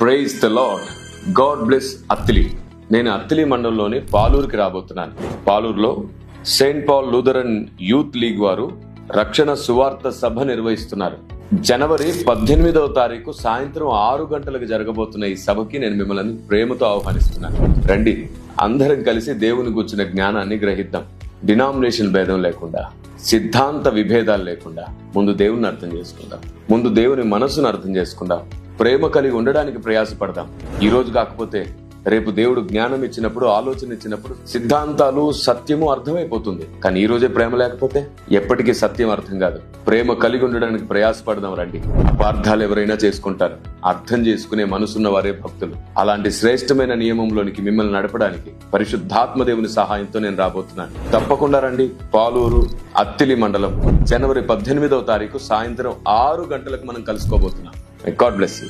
Praise the Lord. God bless Attili. నేను అత్తిలి మండలంలోని పాలూరుకి రాబోతున్నాను. పాలూరులో Saint Paul Lutheran Youth League వారు రక్షణ సువార్త సభ నిర్వహిస్తున్నారు. జనవరి 18వ తారీఖు సాయంత్రం 6 గంటలకు జరగబోతున్న ఈ సభకి నేను మిమ్మల్ని ప్రేమతో ఆహ్వానిస్తున్నాను. రండి, అందరం కలిసి దేవుని గుర్చిన జ్ఞానాన్ని గ్రహిద్దాం. డినామినేషన్ భేదం లేకుండా, సిద్ధాంత విభేదాలు లేకుండా ముందు దేవుని అర్థం చేసుకుందాం. ముందు దేవుని మనసును అర్థం చేసుకుందాం. ప్రేమ కలిగి ఉండడానికి ప్రయాసపడదాం. ఈ రోజు కాకపోతే రేపు దేవుడు జ్ఞానం ఇచ్చినప్పుడు, ఆలోచన ఇచ్చినప్పుడు సిద్ధాంతాలు, సత్యము అర్థమైపోతుంది. కానీ ఈ రోజే ప్రేమ లేకపోతే ఎప్పటికీ సత్యం అర్థం కాదు. ప్రేమ కలిగి ఉండడానికి ప్రయాసపడదాం. రండి. అపార్థాలు ఎవరైనా చేసుకుంటారు, అర్థం చేసుకునే మనసున్న వారే భక్తులు. అలాంటి శ్రేష్టమైన నియమంలోనికి మిమ్మల్ని నడపడానికి పరిశుద్ధాత్మ దేవుని సహాయంతో నేను రాబోతున్నాను. తప్పకుండా రండి. పాలూరు, అత్తిలి మండలం, జనవరి 18వ తారీఖు సాయంత్రం 6 గంటలకు మనం కలుసుకోబోతున్నాం. God bless you.